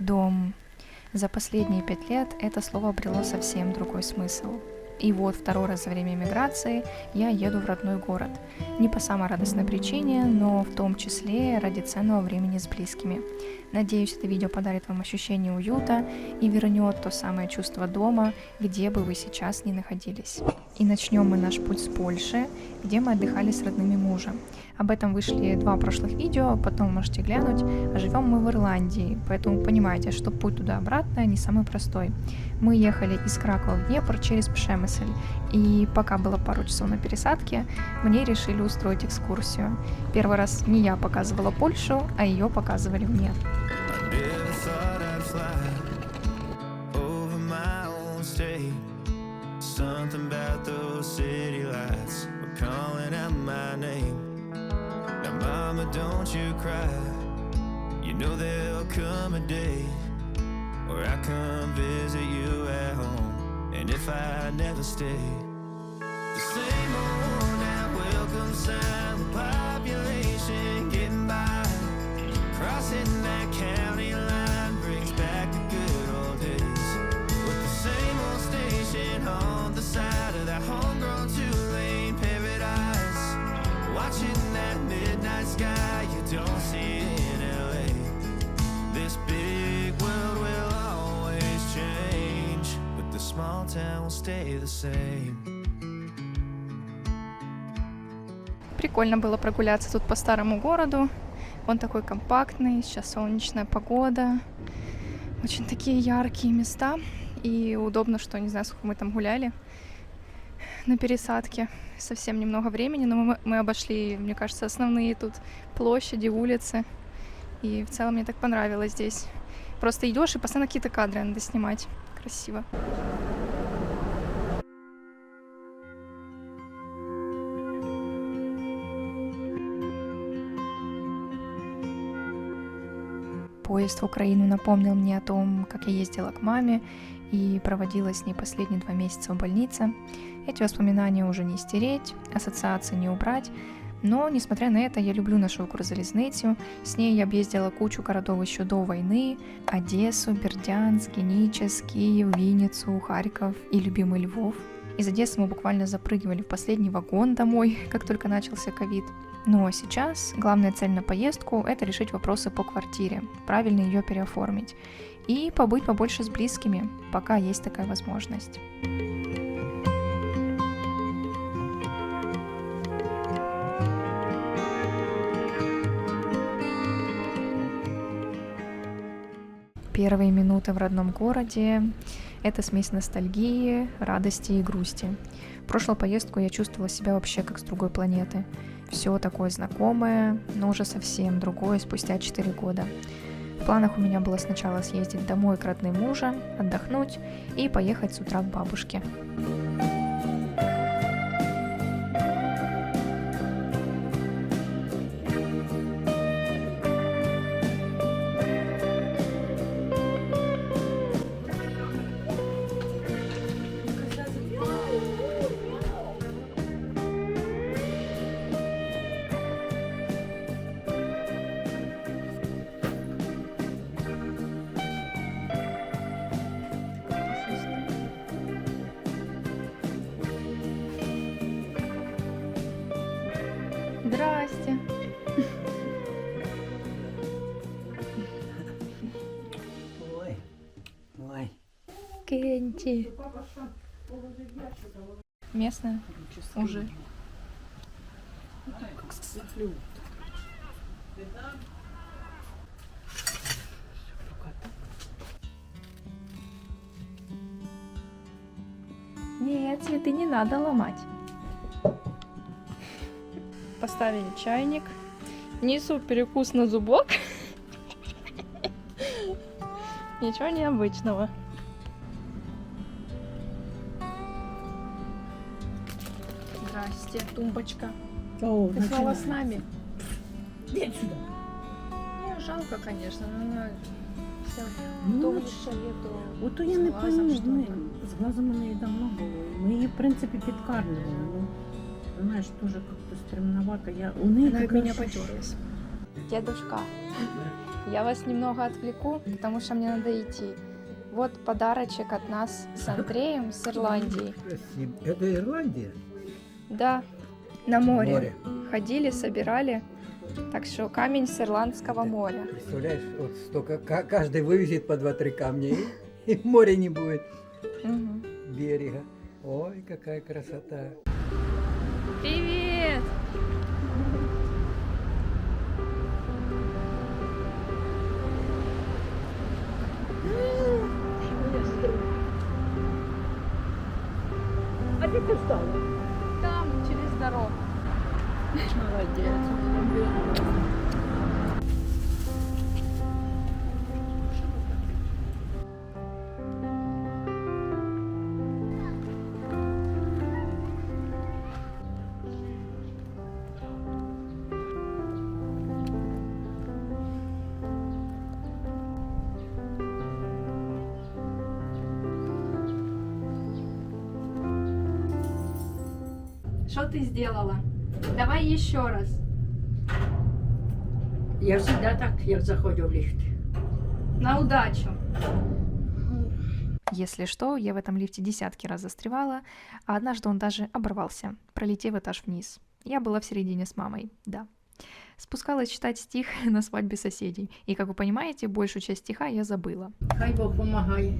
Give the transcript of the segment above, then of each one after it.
Дом. За последние 5 лет это слово обрело совсем другой смысл. И вот второй раз за время миграции я еду в родной город. Не по самой радостной причине, но в том числе ради ценного времени с близкими. Надеюсь, это видео подарит вам ощущение уюта и вернет то самое чувство дома, где бы вы сейчас ни находились. И начнем мы наш путь с Польши, где мы отдыхали с родными мужа. Об этом вышли 2 прошлых видео, потом можете глянуть. А живем мы в Ирландии, поэтому понимаете, что путь туда-обратно не самый простой. Мы ехали из Кракова в Днепр через Пшемысль, и пока было пару часов на пересадке, мне решили устроить экскурсию. Первый раз не я показывала Польшу, а ее показывали мне. Mama, don't you cry. You know there'll come a day where I come visit you at home. And if I never stay, the same old now welcome sign, the population getting by, crossing that county line brings back the good old days. With the same old station on the side of that homegrown 2-lane paradise, watching that midnight sky you don't see in LA. This big world will always change, but the small town will stay the same. Прикольно было прогуляться тут по старому городу. Он такой компактный, сейчас солнечная погода. Очень такие яркие места. И удобно, что не знаю, сколько мы там гуляли на пересадке. Совсем немного времени, но мы обошли, мне кажется, основные тут площади, улицы. И в целом мне так понравилось здесь. Просто идешь и постоянно какие-то кадры надо снимать. Красиво. Поезд в Украину напомнил мне о том, как я ездила к маме и проводила с ней последние 2 месяца в больнице. Эти воспоминания уже не стереть, ассоциации не убрать, но, несмотря на это, я люблю нашу Укрзалізницю. С ней я объездила кучу городов еще до войны: Одессу, Бердянск, Геническ, Киев, Винницу, Харьков и любимый Львов. Из Одессы мы буквально запрыгивали в последний вагон домой, как только начался ковид. Но сейчас главная цель на поездку – это решить вопросы по квартире, правильно ее переоформить и побыть побольше с близкими, пока есть такая возможность. Первые минуты в родном городе – это смесь ностальгии, радости и грусти. В прошлую поездку я чувствовала себя вообще как с другой планеты. Все такое знакомое, но уже совсем другое спустя 4 года. В планах у меня было сначала съездить домой к родным мужа, отдохнуть и поехать с утра к бабушке. Здрасте. Ой. Кенти. Местная? Уже. Как сафлют. Нет, цветы не надо ломать. Поставили чайник. Внизу перекус на зубок. Ничего необычного. Здрасте, тумбочка. О, Ты снова с нами? Иди сюда. Не, жалко, конечно, но она вся Ну, то в шале, то Ото я не глазом пойму, что-то. з глазом у неї давно було. Ми її, в принципі, підкармлювали. Ну, знаєш, теж як-то стремновато. У неї Она от таке меня ощущення. потерлась. Дедушка, Я вас немного отвлеку, потому что мне надо идти. Вот подарочек от нас с Андреем с Ирландии. Спасибо. Это Ирландия? Да, на море. Море. Ходили, собирали. Так что камень с Ирландского моря. Представляешь, вот столько, каждый вывезет по 2-3 камня, и моря не будет, Мгм. берега. Ой, какая красота. Привет! А де ти стала? Там, через дорогу. Молодець. Что ты сделала? Давай еще раз. Я завжди так, як заходжу в ліфт. На удачу. Если что, я в этом лифте десятки раз застревала, а однажды он даже оборвался, пролетев этаж вниз. Я была в середине с мамой, да. Спускалась читать стих на свадьбе соседей, и, как вы понимаете, большую часть стиха я забыла. Хай Бог помагає.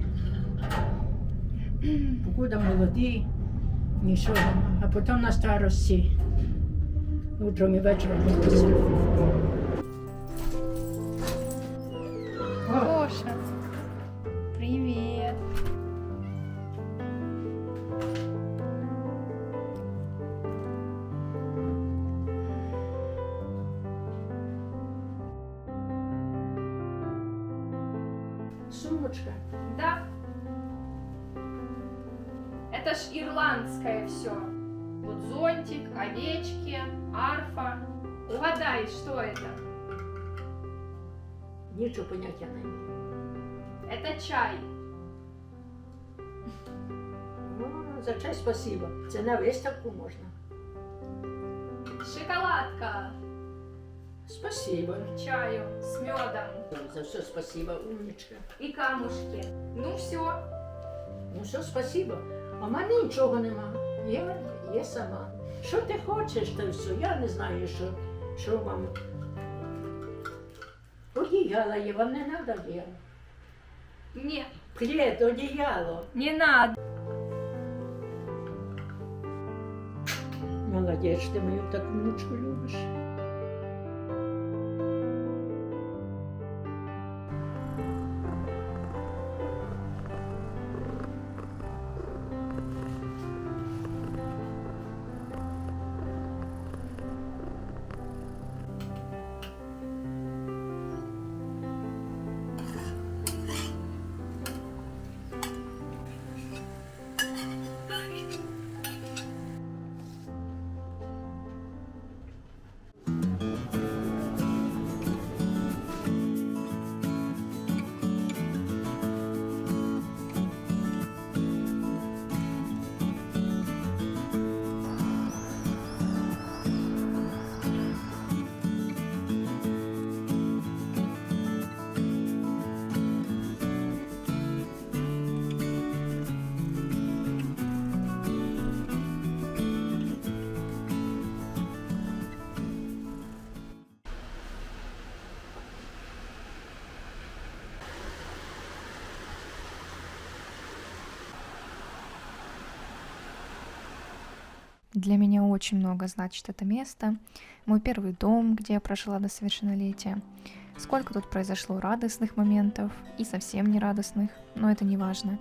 Покуда молоді, нічого нема. А потім на старості. Утром і вечором молитися. Гоша, привет. Сумочка. Да. Это ж ирландское все. Вот зонтик, овечки, арфа. Угадай, что это? Нічого поняття не маю. Это чай. За чай спасибо. Це на виставку можна. Шоколадка Спасибо. к чаю с медом За все спасибо, умничка. и камушки. Ну все. Ну все, спасибо. А в мене нічого нема. Я є сама. Що ти хочеш, то все. Я не знаю, що вам. Одіяло є, вам не треба одіяло. Не, Плед, одіяло. не надо. Молодець, ти мою таку внучку любиш. Для меня очень много значит это место. Мой первый дом, где я прожила до совершеннолетия. Сколько тут произошло радостных моментов и совсем не радостных, но это не важно.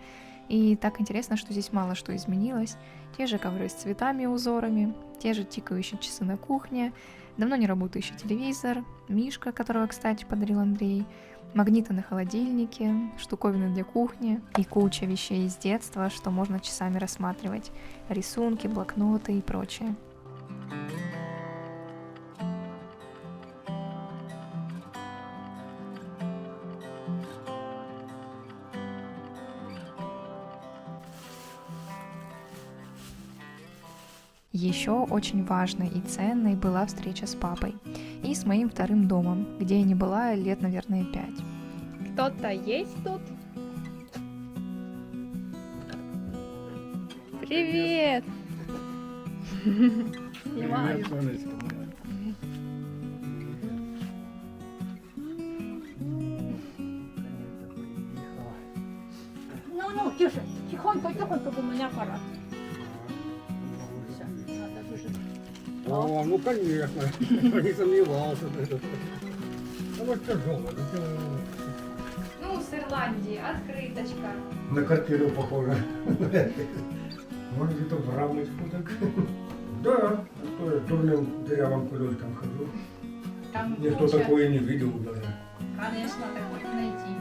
И так интересно, что здесь мало что изменилось. Те же ковры с цветами и узорами, те же тикающие часы на кухне, давно не работающий телевизор, мишка, которого, кстати, подарил Андрей, магниты на холодильнике, штуковины для кухни и куча вещей из детства, что можно часами рассматривать, рисунки, блокноты и прочее. Еще очень важной и ценной была встреча с папой. И и с моим вторым домом, где я не была лет, наверное, 5. Кто-то есть тут? Привет! Снимаю. Ну, тише, тихонько, бо мене апарат. Все, надо дуже. О, ну конечно, не сомневался. А вот тяжело. Ну, с Ирландии, открыточка. На квартиру похоже. Может, где-то в рамочку так. Да, а то я дурным дырявым колесиком хожу. Там Никто куча, такое не видел даже. конечно, такой найти.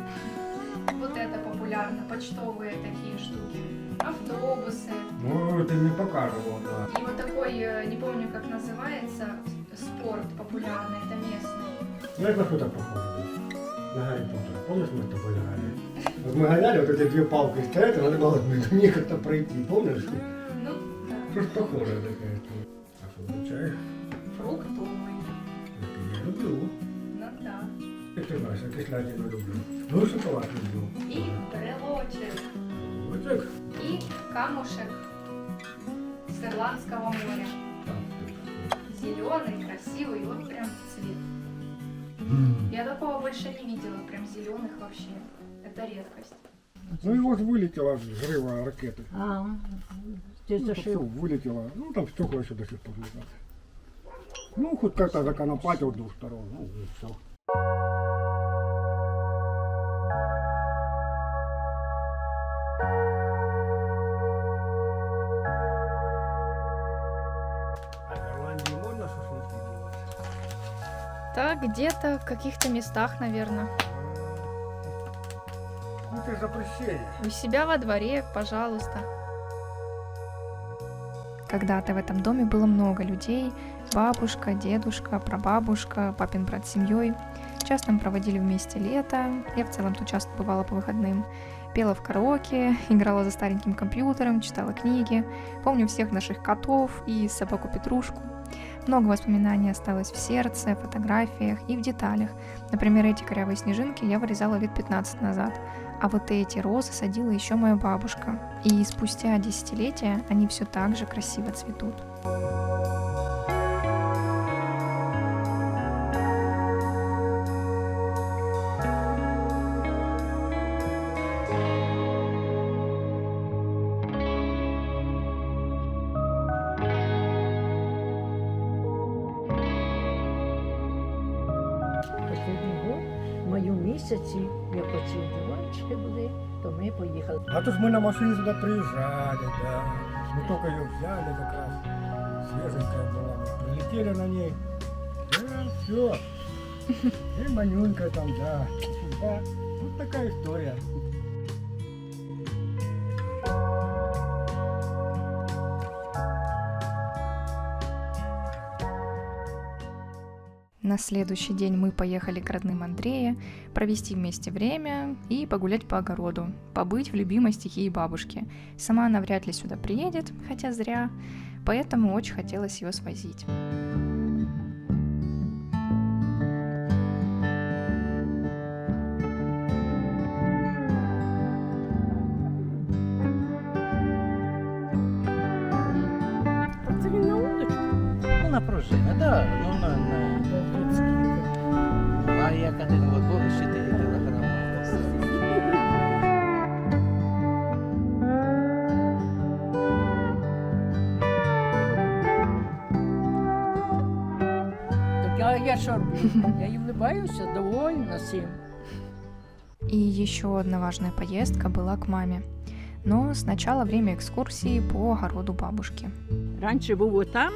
Вот это популярно, почтовые такие штуки. Автобусы. Ну, ты мне показывал, да. И вот такой, не помню, как называется, спорт популярный, это местный. Ну, это что так похоже? На Гарри Поттера. Помнишь, мы с тобой гоняли? Вот мы гоняли, вот эти две палки стоят, и надо было между них как-то пройти, помнишь? Ну, да. Что ж похожее такая штука. А что, получаешь? Фруктовый. Это я люблю. Ну да. И ты знаешь, я кислятину люблю. Ну, шоколад люблю. И брелочек. Вот так. И камушек с Ирландского моря. Так, Зеленый, красивый, вот прям цвет. Я такого больше не видела, прям зеленых вообще. Это редкость. Ну его же вылетело с взрыва ракеты. А, ти Ну, всё, зашив. вылетело. Ну там стекла еще до сих пор лежат. Ну хоть как-то законопатил с двух сторон. Ну и все. А в Ирландии можно шашлыки делать? Так, где-то в каких-то местах, наверное. Ну ты запрещение. У себя во дворе, пожалуйста. Когда-то в этом доме было много людей. Бабушка, дедушка, прабабушка, папин брат с семьей. Часто мы проводили вместе лето. Я в целом тут часто бывала по выходным. Пела в караоке, играла за стареньким компьютером, читала книги. Помню всех наших котов и собаку Петрушку. Много воспоминаний осталось в сердце, фотографиях и в деталях. Например, эти корявые снежинки я вырезала лет 15 назад, а вот эти розы садила еще моя бабушка. И спустя десятилетия они все так же красиво цветут. Останній год, в маю місяці, як оці дівчатки були, то ми поїхали. А то ж мы на машине сюда приезжали, да. Мы только ее взяли как раз. Свеженькая была. Мы прилетели на ней. Да, все. И манюнька там, да. Да. Вот такая история. На следующий день мы поехали к родным Андрея, провести вместе время и погулять по огороду, побыть в любимой стихии бабушки. Сама она вряд ли сюда приедет, хотя зря, поэтому очень хотелось ее свозить. Це він на удочку. Ну, на пружина, да. Ну, а як один год було 4 кілограми. Так я що роблю? Я їй вливаюся, довольна всім. И еще одна важная поездка была к маме. Но сначала время экскурсии по огороду бабушки. Раніше був отам,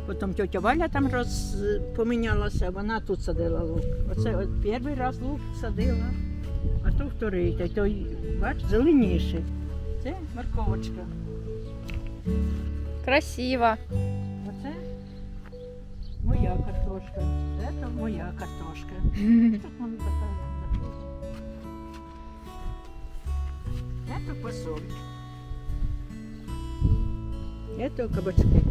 потім тетя Валя там помінялася, вона тут садила лук. Оце от перший раз лук садила, а то вторий, та той, бач, зеленіший. Це морковочка. Красиво! Оце моя картошка, це моя картошка. Тут вона така. Це фасоль. Це кабачки.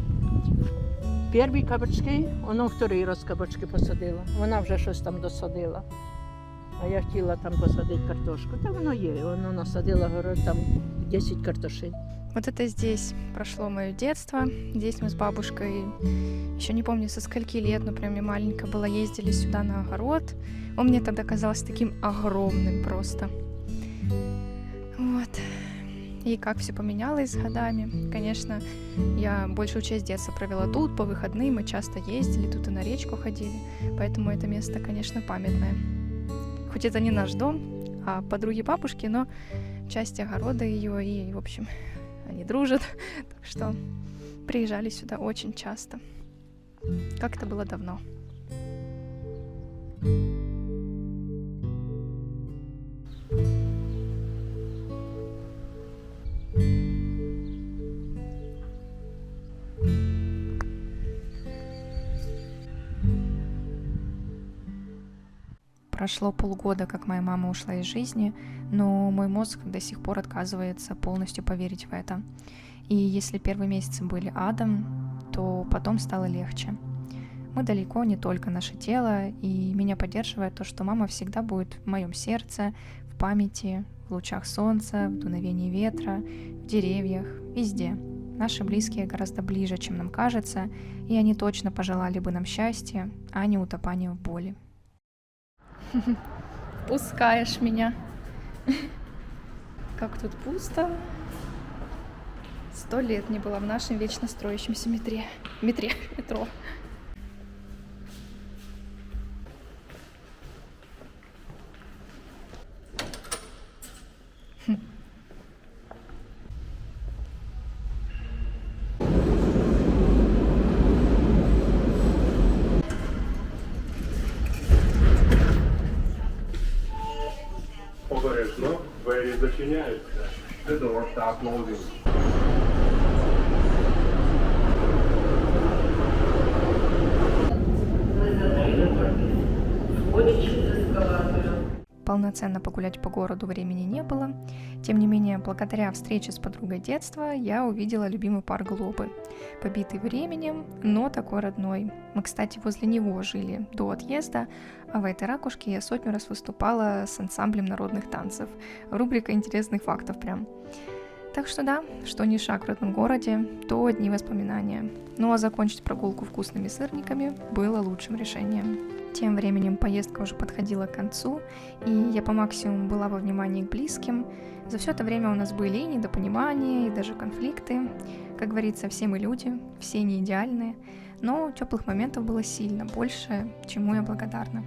Перші кабачки, воно вторий раз кабачки посадила. Вона вже щось там досадила. А я хотіла там посадити картошку. Та воно є, воно насадила город там 10 картошин. Вот это здесь прошло мое детство. Здесь мы с бабушкой, еще не помню со скольки лет, но прям я маленькая была, ездили сюда на огород. Он мне тогда казался таким огромным просто. Вот. И как все поменялось с годами. Конечно, я большую часть детства провела тут, по выходным мы часто ездили, тут и на речку ходили. Поэтому это место, конечно, памятное. Хоть это не наш дом, а подруги бабушки, но часть огорода ее, и, в общем, они дружат. Так что приезжали сюда очень часто. Как это было давно. Прошло полгода, как моя мама ушла из жизни, но мой мозг до сих пор отказывается полностью поверить в это. И если первые месяцы были адом, то потом стало легче. Мы далеко не только наше тело, и меня поддерживает то, что мама всегда будет в моем сердце, в памяти, в лучах солнца, в дуновении ветра, в деревьях, везде. Наши близкие гораздо ближе, чем нам кажется, и они точно пожелали бы нам счастья, а не утопания в боли. Пускаешь меня. Как тут пусто. 100 лет не было в нашем вечно строящемся метро. Обережно, двері зачиняються. The doors are closing. Полноценно погулять по городу времени не было. Тем не менее, благодаря встрече с подругой детства я увидела любимый парк Глобы. Побитый временем, но такой родной. Мы, кстати, возле него жили до отъезда, а в этой ракушке я сотню раз выступала с ансамблем народных танцев. Рубрика интересных фактов прям. Так что да, что ни шаг в родном городе, то одни воспоминания. Ну а закончить прогулку вкусными сырниками было лучшим решением. Тем временем поездка уже подходила к концу, и я по максимуму была во внимании к близким. За все это время у нас были и недопонимания, и даже конфликты. Как говорится, все мы люди, все не идеальные, но теплых моментов было сильно больше, чему я благодарна.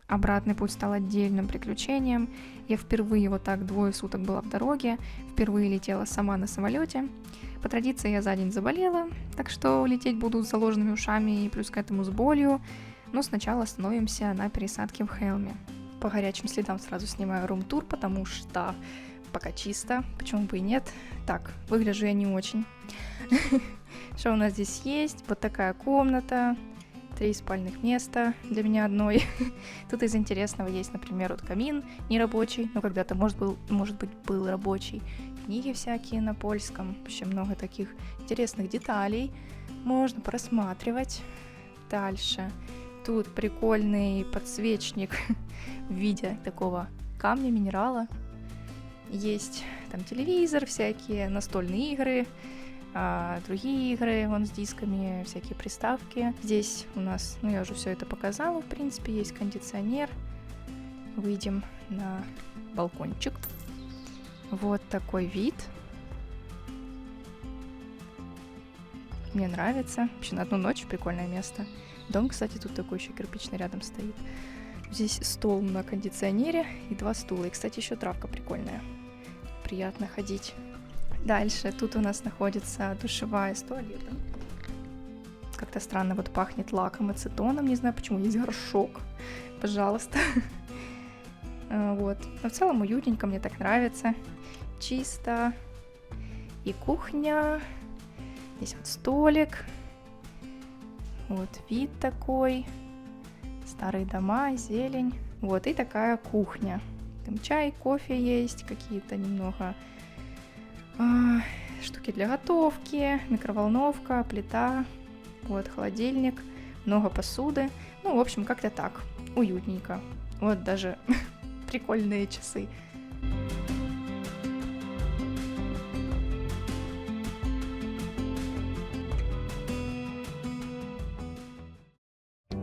Обратный путь стал отдельным приключением. Я впервые вот так 2 суток была в дороге, впервые летела сама на самолете. По традиции я за день заболела, так что лететь буду с заложенными ушами и плюс к этому с болью. Но сначала остановимся на пересадке в Хелме. По горячим следам сразу снимаю рум-тур, потому что пока чисто, почему бы и нет. Так, выгляжу я не очень. Что у нас здесь есть? Вот такая комната. 3 спальных места для меня одной. Тут из интересного есть, например, вот камин нерабочий, но когда-то, может быть, был рабочий. Книги всякие на польском, вообще много таких интересных деталей. Можно просматривать. Дальше. Тут прикольный подсвечник в виде такого камня, минерала. Есть там телевизор, всякие настольные игры, другие игры, вон с дисками, всякие приставки. Здесь у нас, я уже все это показала, в принципе, есть кондиционер. Выйдем на балкончик. Вот такой вид. Мне нравится. Вообще на одну ночь прикольное место. Дом, кстати, тут такой еще кирпичный рядом стоит. Здесь стол на кондиционере и 2 стула. И, кстати, еще травка прикольная. Приятно ходить. Дальше тут у нас находится душевая с туалетом. Как-то странно вот пахнет лаком, ацетоном, не знаю почему, есть горшок. Пожалуйста. Вот. Но в целом уютненько, мне так нравится. Чисто. И кухня. Здесь вот столик. Вот вид такой. Старые дома, зелень. Вот и такая кухня. Там чай, кофе есть, какие-то немного штуки для готовки, микроволновка, плита, вот холодильник, много посуды. Ну, в общем, как-то так, уютненько. Вот даже прикольные часы.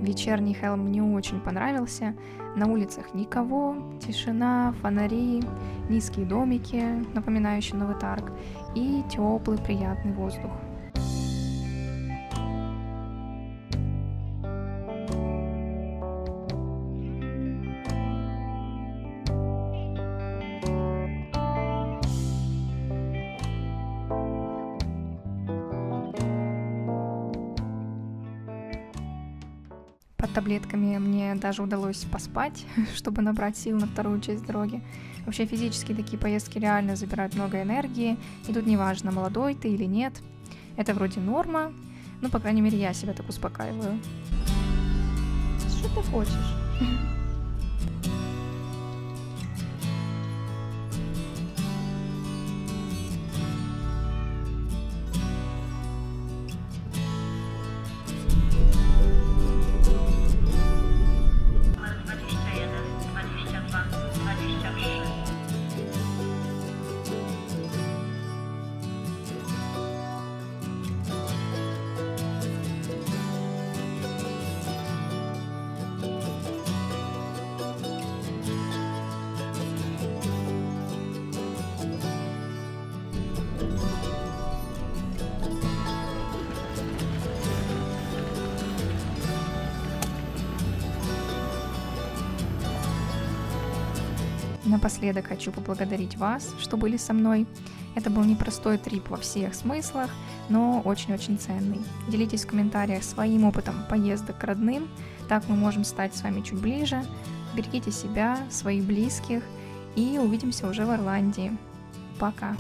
Вечерний Хелм мне очень понравился. На улицах никого, тишина, фонари, низкие домики, напоминающие Новый Тарг, и теплый приятный воздух. Под таблетками мне даже удалось поспать, чтобы набрать сил на вторую часть дороги. Вообще физически такие поездки реально забирают много энергии, и тут неважно, молодой ты или нет. Это вроде норма, ну, по крайней мере, я себя так успокаиваю. Что ты хочешь? Напоследок хочу поблагодарить вас, что были со мной. Это был непростой трип во всех смыслах, но очень-очень ценный. Делитесь в комментариях своим опытом поездок к родным, так мы можем стать с вами чуть ближе. Берегите себя, своих близких, и увидимся уже в Ирландии. Пока!